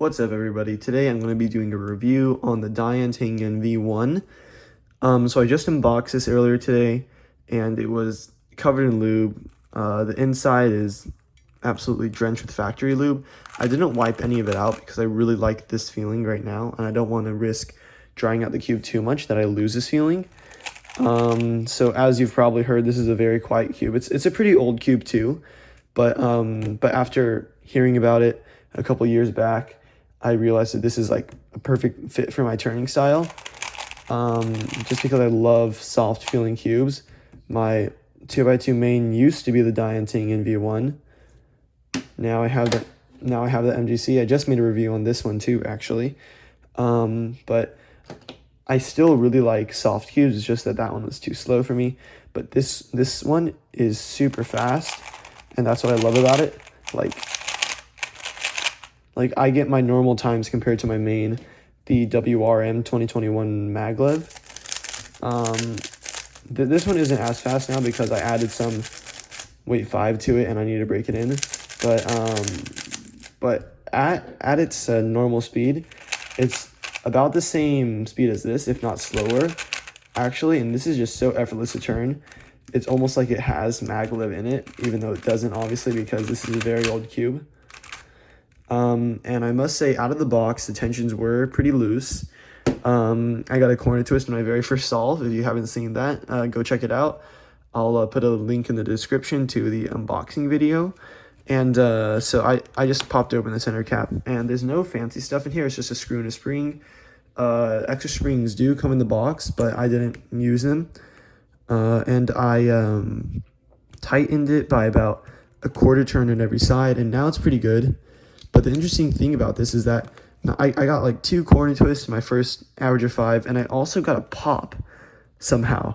What's up, everybody? Today I'm going to be doing a review on the Dayan Tengyun V1. So I just unboxed this earlier today, and it was covered in lube. The inside is absolutely drenched with factory lube. I didn't wipe any of it out because I really like this feeling right now, and I don't want to risk drying out the cube too much that I lose this feeling. So as you've probably heard, this is a very quiet cube. It's a pretty old cube too, but after hearing about it a couple years back, I realized that this is like a perfect fit for my turning style. Just because I love soft feeling cubes. My 2x2 main used to be the Dayan Tengyun V1. Now I have the MGC. I just made a review on this one too, actually. But I still really like soft cubes. It's just that one was too slow for me. But this one is super fast, and that's what I love about it. Like I get my normal times compared to my main, the WRM 2021 maglev. This one isn't as fast now because I added some weight 5 to it and I need to break it in. But at its normal speed, it's about the same speed as this, if not slower, actually. And this is just so effortless to turn. It's almost like it has maglev in it, even though it doesn't, obviously, because this is a very old cube. And I must say, out of the box, the tensions were pretty loose. I got a corner twist in my very first solve. If you haven't seen that, go check it out. I'll put a link in the description to the unboxing video. And so I just popped open the center cap, and there's no fancy stuff in here. It's just a screw and a spring. Extra springs do come in the box, but I didn't use them. And I tightened it by about a quarter turn on every side, and now it's pretty good. But the interesting thing about this is that I got like 2 corner twists in my first average of 5, and I also got a pop somehow.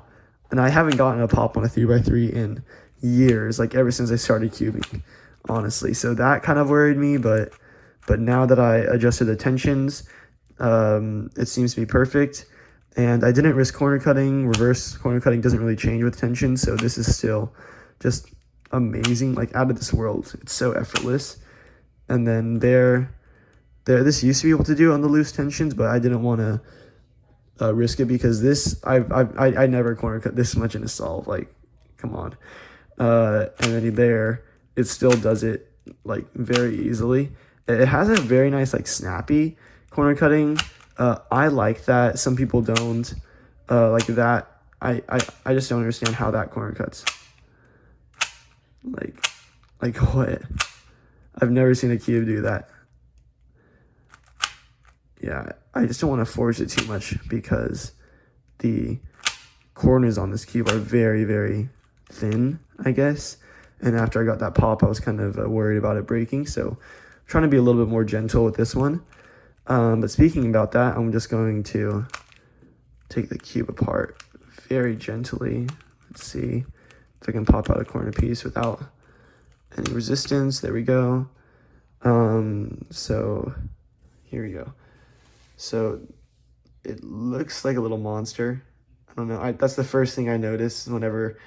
And I haven't gotten a pop on a 3x3 in years, like ever since I started cubing, honestly. So that kind of worried me, but now that I adjusted the tensions, it seems to be perfect. And I didn't risk corner cutting. Reverse corner cutting doesn't really change with tension, so this is still just amazing, like out of this world. It's so effortless. And then this used to be able to do on the loose tensions, but I didn't want to risk it because this I never corner cut this much in a solve. Like, come on. And then there, it still does it like very easily. It has a very nice like snappy corner cutting. I like that. Some people don't like that. I just don't understand how that corner cuts. Like what? I've never seen a cube do that. Yeah, I just don't want to force it too much because the corners on this cube are very, very thin, I guess. And after I got that pop, I was kind of worried about it breaking. So I'm trying to be a little bit more gentle with this one. But speaking about that, I'm just going to take the cube apart very gently. Let's see if I can pop out a corner piece without any resistance. There we go. So here we go. So it looks like a little monster. I don't know. That's the first thing I noticed whenever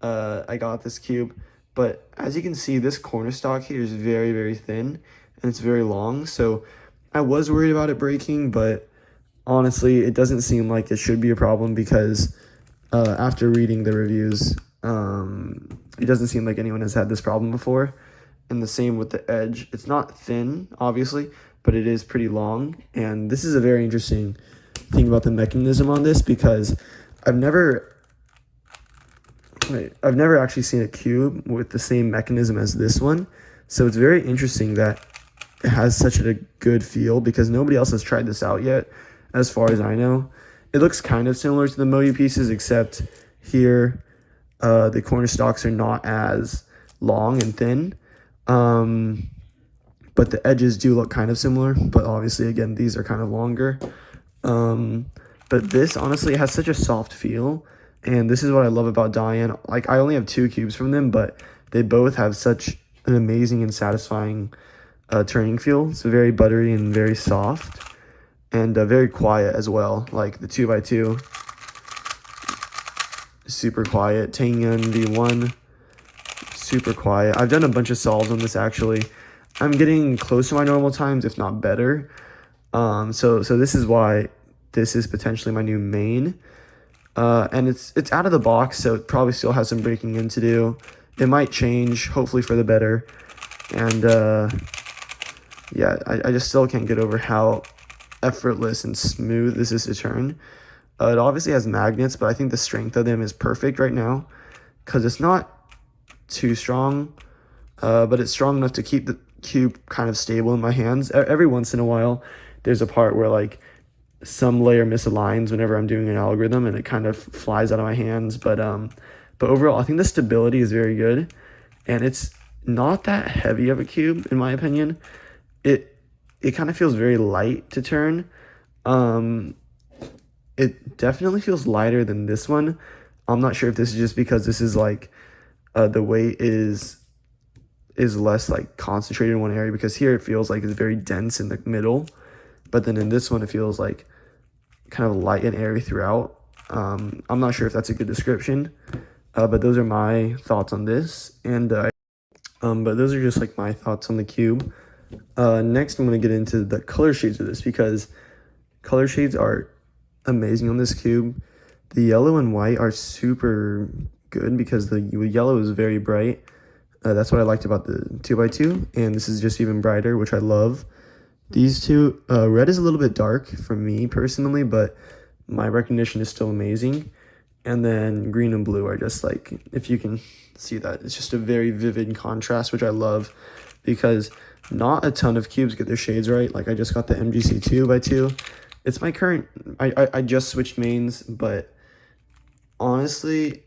I got this cube. But as you can see, this corner stock here is very, very thin, and it's very long. So I was worried about it breaking, but honestly, it doesn't seem like it should be a problem because after reading the reviews, it doesn't seem like anyone has had this problem before. And the same with the edge. It's not thin, obviously, but it is pretty long. And this is a very interesting thing about the mechanism on this because I've never actually seen a cube with the same mechanism as this one. So it's very interesting that it has such a good feel because nobody else has tried this out yet, as far as I know. It looks kind of similar to the Moyu pieces, except here the corner stalks are not as long and thin. But the edges do look kind of similar, but obviously, again, these are kind of longer. But this honestly has such a soft feel, and this is what I love about Dayan. Like, I only have 2 cubes from them, but they both have such an amazing and satisfying turning feel. It's very buttery and very soft, and very quiet as well. Like the 2x2, super quiet. Tengyun V1, super quiet. I've done a bunch of solves on this actually. I'm getting close to my normal times, if not better. So this is why this is potentially my new main. And it's out of the box, so it probably still has some breaking in to do. It might change, hopefully for the better. And yeah, I just still can't get over how effortless and smooth this is to turn. It obviously has magnets, but I think the strength of them is perfect right now because it's not too strong, but it's strong enough to keep the cube kind of stable in my hands. Every once in a while, there's a part where like some layer misaligns whenever I'm doing an algorithm and it kind of flies out of my hands. But overall, I think the stability is very good, and it's not that heavy of a cube in my opinion. It kind of feels very light to turn. It definitely feels lighter than this one. I'm not sure if this is just because this is like the weight is less like concentrated in one area, because here it feels like it's very dense in the middle, but then in this one it feels like kind of light and airy throughout. I'm not sure if that's a good description, but those are my thoughts on this. And but those are just like my thoughts on the cube. Next I'm going to get into the color shades of this, because color shades are amazing on this cube. The yellow and white are super good because the yellow is very bright. That's what I liked about the 2x2, and this is just even brighter, which I love. These two, red is a little bit dark for me personally, but my recognition is still amazing. And then green and blue are just like, if you can see that, it's just a very vivid contrast, which I love, because not a ton of cubes get their shades right. Like I just got the MGC 2x2. It's my current, I just switched mains, but honestly,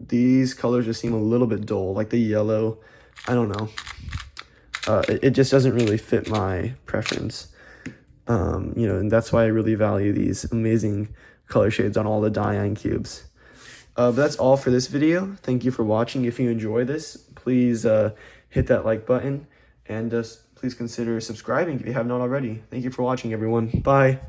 these colors just seem a little bit dull. Like the yellow, I don't know. It just doesn't really fit my preference. You know, and that's why I really value these amazing color shades on all the Dayan cubes. But that's all for this video. Thank you for watching. If you enjoy this, please hit that like button, and please consider subscribing if you have not already. Thank you for watching, everyone. Bye.